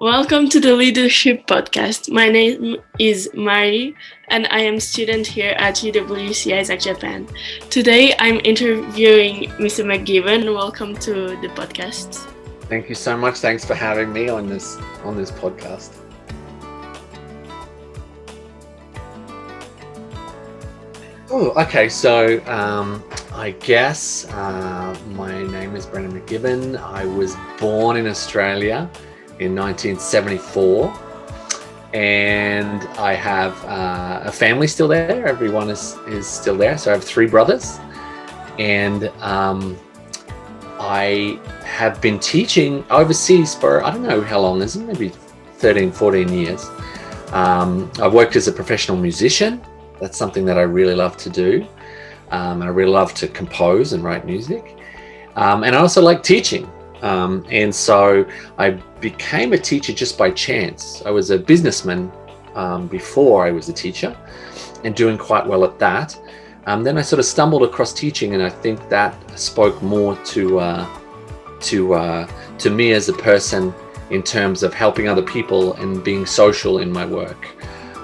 Welcome to the Leadership Podcast. My name is Mari and I am a student here at UWC ISAK Japan. Today I'm interviewing Mr McGibbon. Welcome to the podcast. Thank you so much. Thanks for having me on this podcast. Oh, okay. So I guess my name is Mr McGibbon. I was born in Australia in 1974, and I have a family still there. Everyone is still there. So I have three brothers, and I have been teaching overseas for, I don't know how long is it, maybe 13, 14 years. I worked as a professional musician. That's something that I really love to do. I really love to compose and write music. And I also like teaching. And so I became a teacher just by chance. I was a businessman before I was a teacher and doing quite well at that. Then I sort of stumbled across teaching, and I think that spoke more to me as a person in terms of helping other people and being social in my work.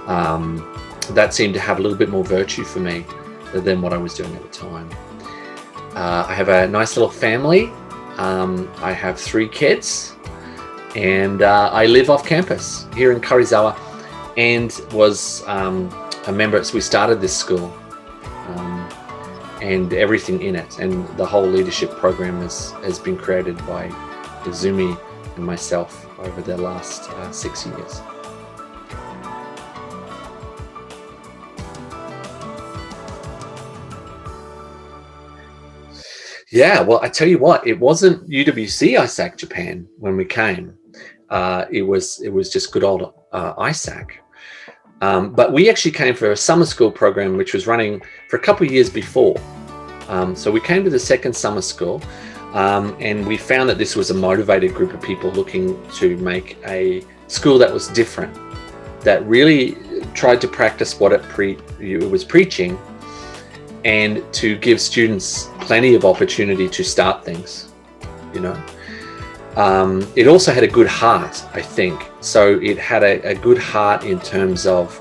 That seemed to have a little bit more virtue for me than what I was doing at the time. I have a nice little family. I have three kids, and I live off campus here in Karizawa, and was a member. So we started this school and everything in it, and the whole leadership program has been created by Izumi and myself over the last 6 years. Yeah, well, I tell you what, it wasn't UWC ISAK Japan when we came. It was just good old ISAK. But we actually came for a summer school program, which was running for a couple of years before. So we came to the second summer school, and we found that this was a motivated group of people looking to make a school that was different, that really tried to practice what it was preaching, and to give students plenty of opportunity to start things, you know. It also had a good heart, I think. So it had a good heart in terms of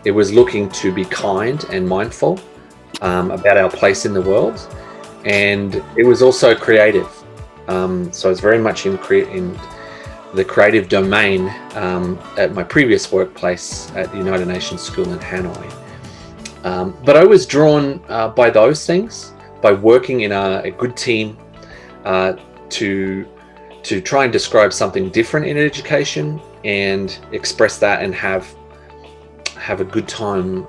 it was looking to be kind and mindful about our place in the world, and it was also creative. So I was very much in the creative domain at my previous workplace at the United Nations School in Hanoi. But I was drawn by those things, by working in a good team to try and describe something different in education and express that and have a good time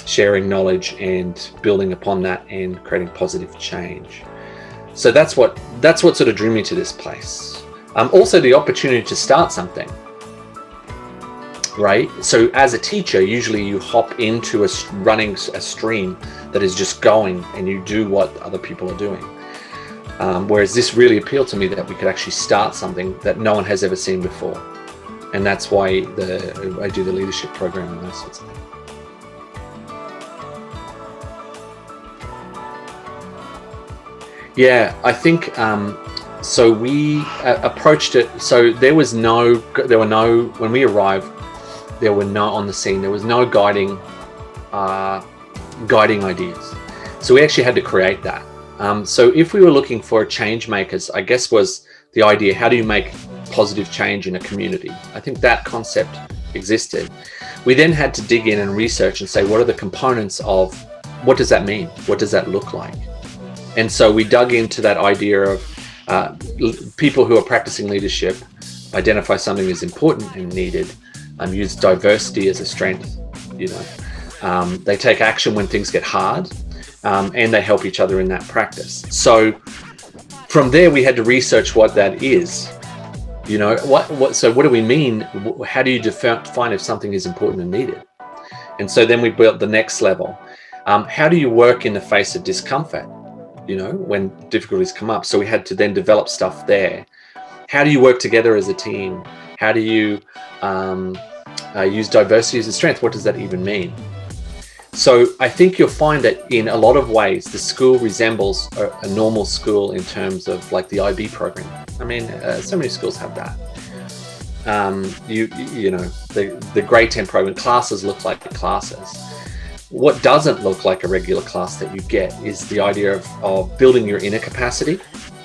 sharing knowledge and building upon that and creating positive change. So that's what sort of drew me to this place. Also the opportunity to start something. Right? So as a teacher, usually you hop into a stream that is just going, and you do what other people are doing. Whereas this really appealed to me, that we could actually start something that no one has ever seen before. And that's why I do the leadership program and those sorts of things. Yeah, I think so we approached it. So there were no, when we arrived, there were no on the scene. There was no guiding ideas. So we actually had to create that. So if we were looking for change makers, I guess was the idea, how do you make positive change in a community? I think that concept existed. We then had to dig in and research and say, what are the components of, what does that mean? What does that look like? And so we dug into that idea of people who are practicing leadership, identify something as important and needed, use diversity as a strength, you know. They take action when things get hard, and they help each other in that practice. So from there, we had to research what that is. You know, so what do we mean? How do you define if something is important and needed? And so then we built the next level. How do you work in the face of discomfort, you know, when difficulties come up? So we had to then develop stuff there. How do you work together as a team? How do you use diversity as a strength? What does that even mean? So I think you'll find that in a lot of ways, the school resembles a normal school in terms of like the IB program. I mean, so many schools have that. you know, the grade 10 program classes look like classes. What doesn't look like a regular class that you get is the idea of building your inner capacity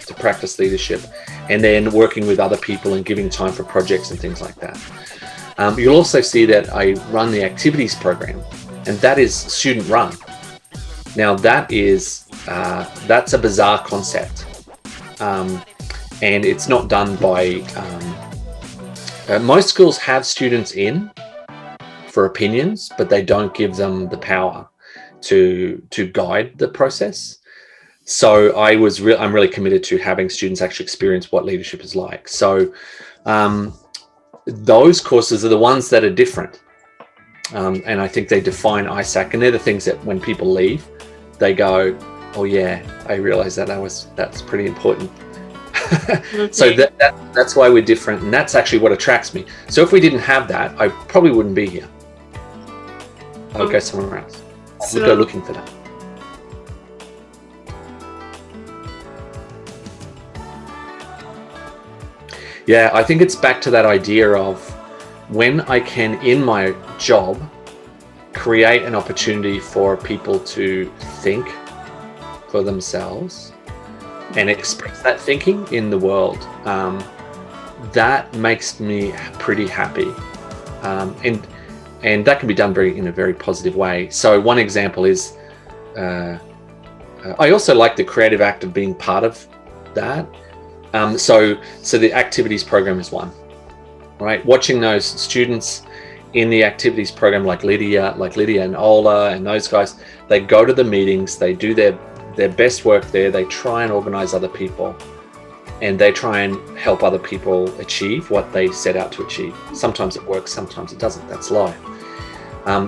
to practice leadership, and then working with other people and giving time for projects and things like that. You'll also see that I run the activities program, and that is student run. Now that is that's a bizarre concept, and it's not done by most schools have students in for opinions, but they don't give them the power to guide the process. So I'm really committed to having students actually experience what leadership is like. So those courses are the ones that are different, and I think they define ISAK, and they're the things that when people leave, they go, "Oh yeah, I realized that's pretty important." Okay. So that's why we're different, and that's actually what attracts me. So if we didn't have that, I probably wouldn't be here. I would go somewhere else. I would go looking for that. Yeah, I think it's back to that idea of when I can, in my job, create an opportunity for people to think for themselves and express that thinking in the world. That makes me pretty happy, and that can be done in a very positive way. So one example is, I also like the creative act of being part of that. So the activities program is one, right? Watching those students in the activities program, like Lydia and Ola and those guys, they go to the meetings, they do their best work there, they try and organize other people, and they try and help other people achieve what they set out to achieve. Sometimes it works, sometimes it doesn't. That's life.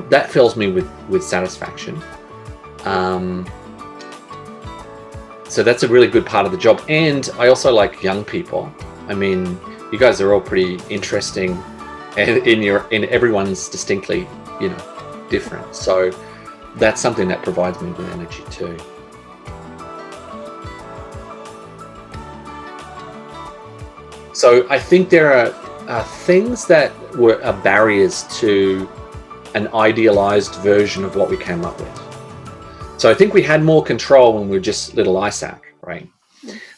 That fills me with satisfaction. So that's a really good part of the job. And I also like young people. I mean, you guys are all pretty interesting, and in everyone's distinctly, you know, different. So that's something that provides me with energy too. So I think there are things that are barriers to an idealized version of what we came up with. So I think we had more control when we were just little ISAK, right?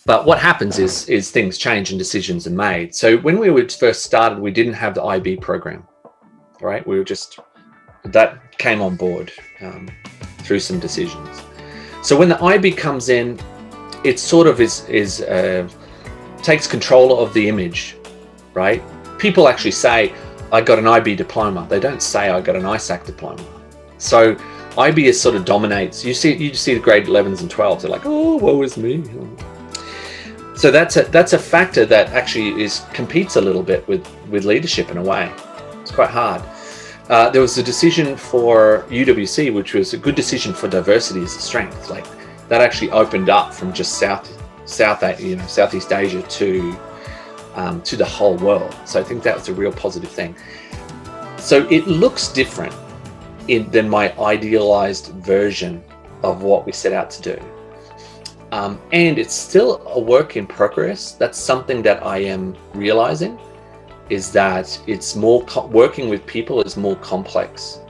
But what happens is things change and decisions are made. So when we first started, we didn't have the IB program, right? That came on board through some decisions. So when the IB comes in, it sort of takes control of the image, right? People actually say, I got an IB diploma. They don't say I got an ISAK diploma. So IB is sort of dominates. You see the grade 11s and 12s. They're like, oh, woe is me. So that's a factor that actually competes a little bit with leadership in a way. It's quite hard. There was a decision for UWC, which was a good decision for diversity as a strength. Like that actually opened up from just Southeast Asia to the whole world. So I think that was a real positive thing. So it looks different than my idealized version of what we set out to do. And it's still a work in progress. That's something that I am realizing, is that it's more working with people is more complex.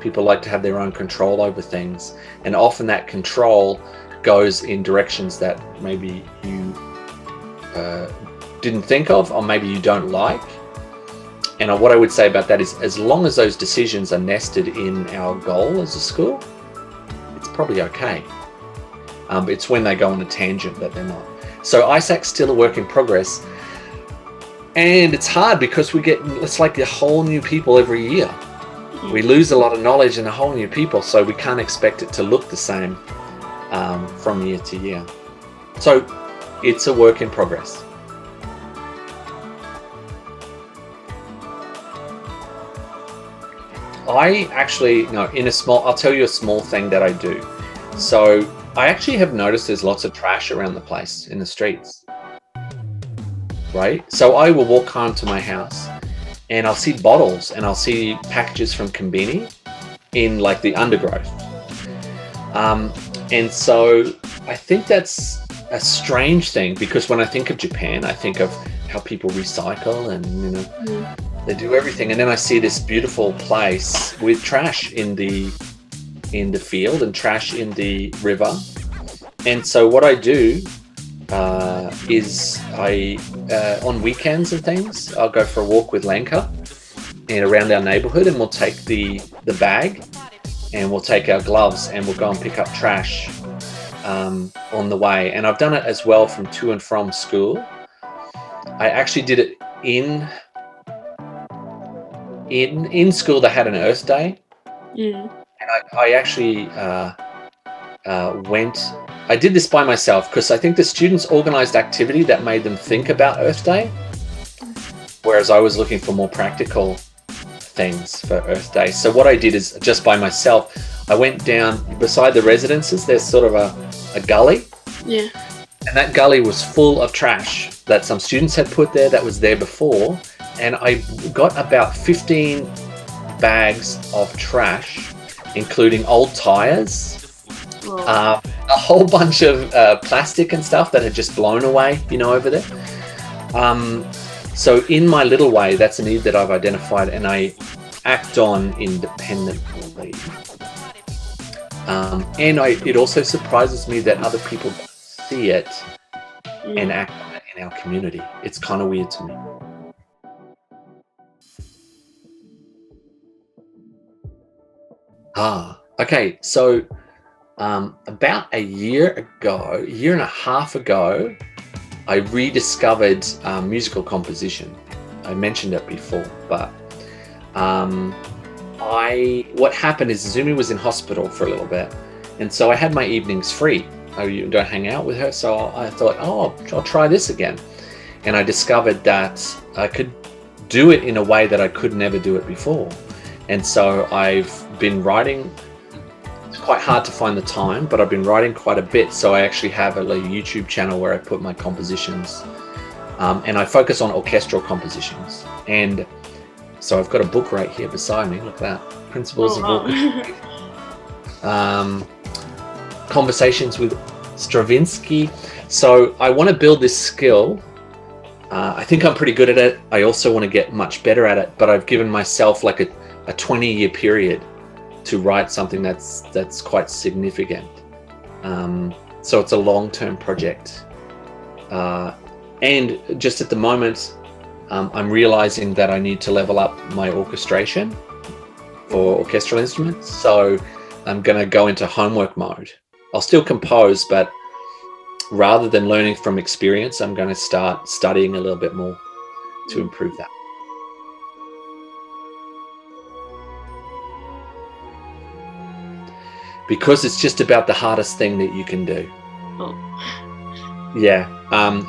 People like to have their own control over things, and often that control goes in directions that maybe you didn't think of, or maybe you don't like. And what I would say about that is, as long as those decisions are nested in our goal as a school, it's probably okay. It's when they go on a tangent that they're not. So ISAK's still a work in progress, and it's hard because it's like a whole new people every year. We lose a lot of knowledge and a whole new people, so we can't expect it to look the same from year to year. So it's a work in progress. I'll tell you a small thing that I do. So I actually have noticed there's lots of trash around the place in the streets, right? So I will walk home to my house and I'll see bottles and I'll see packages from Combini in like the undergrowth. And so I think that's a strange thing, because when I think of Japan, I think of how people recycle and, you know, they do everything. And then I see this beautiful place with trash in the field and trash in the river. And so what I do is on weekends and things, I'll go for a walk with Lanka and around our neighborhood, and we'll take the bag and we'll take our gloves and we'll go and pick up trash on the way. And I've done it as well from to and from school. I actually did it in school. They had an Earth Day, and I actually I did this by myself because I think the students organized activity that made them think about Earth Day, whereas I was looking for more practical things for Earth Day. So what I did is, just by myself, I went down beside the residences. There's sort of a gully. Yeah. And that gully was full of trash that some students had put there that was there before. And I got about 15 bags of trash, including old tires, a whole bunch of plastic and stuff that had just blown away, you know, over there. So in my little way, that's a need that I've identified and I act on independently. And it also surprises me that other people see it and act on it in our community. It's kind of weird to me. Okay. So about a year and a half ago, I rediscovered musical composition. I mentioned it before, but what happened is Zumi was in hospital for a little bit, and so I had my evenings free. I don't hang out with her, so I thought, I'll try this again. And I discovered that I could do it in a way that I could never do it before. And so I've been writing. It's quite hard to find the time, but I've been writing quite a bit. So I actually have a YouTube channel where I put my compositions, and I focus on orchestral compositions. And so I've got a book right here beside me. Look at that. Principles of Orchestration. Conversations with Stravinsky. So I want to build this skill. I think I'm pretty good at it. I also want to get much better at it, but I've given myself like a 20-year period to write something that's quite significant. So it's a long-term project. And just at the moment, I'm realizing that I need to level up my orchestration for orchestral instruments. So I'm going to go into homework mode. I'll still compose, but rather than learning from experience, I'm going to start studying a little bit more to improve that. Because it's just about the hardest thing that you can do. Yeah,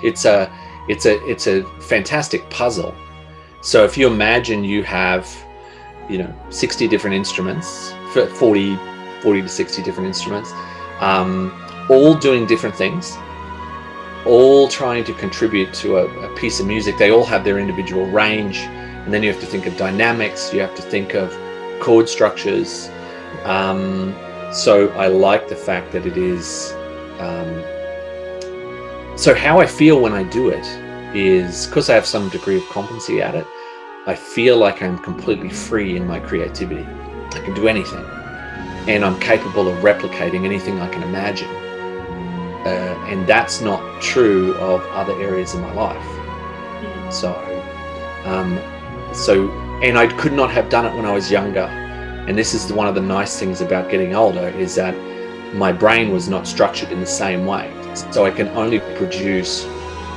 it's a fantastic puzzle. So if you imagine you have, 60 different instruments, 40 to 60 different instruments, all doing different things, all trying to contribute to a piece of music. They all have their individual range, and then you have to think of dynamics, you have to think of chord structures. So I like the fact that it is, so how I feel when I do it is, because I have some degree of competency at it, I feel like I'm completely free in my creativity. I can do anything, and I'm capable of replicating anything I can imagine. And that's not true of other areas in my life. And I could not have done it when I was younger. And this is one of the nice things about getting older, is that my brain was not structured in the same way. So I can only produce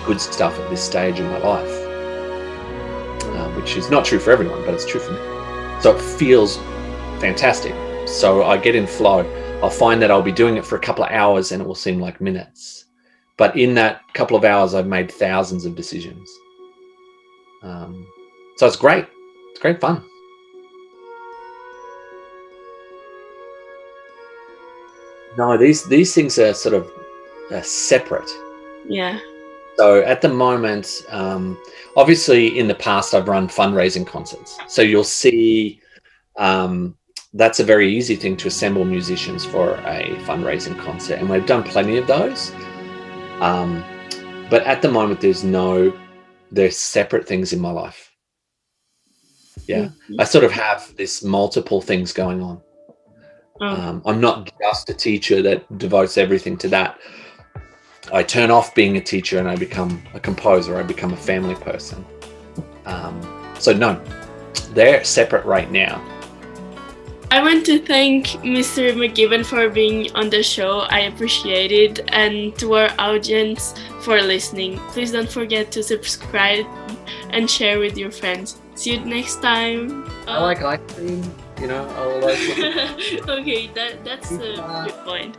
good stuff at this stage in my life, which is not true for everyone, but it's true for me. So it feels fantastic. So I get in flow. I'll find that I'll be doing it for a couple of hours and it will seem like minutes. But in that couple of hours, I've made thousands of decisions. So it's great. It's great fun. No, these things are sort of separate. Yeah. So at the moment, obviously in the past, I've run fundraising concerts. So you'll see that's a very easy thing to assemble musicians for a fundraising concert. And we've done plenty of those. But at the moment, there's no they're separate things in my life. Yeah. Mhm. I sort of have this multiple things going on. Oh. I'm not just a teacher that devotes everything to that. I turn off being a teacher and I become a composer. I become a family person. So no, they're separate right now. I want to thank Mr. McGibbon for being on the show. I appreciate it. And to our audience for listening. Please don't forget to subscribe and share with your friends. See you next time. I like ice cream, I like Okay, that's a good point.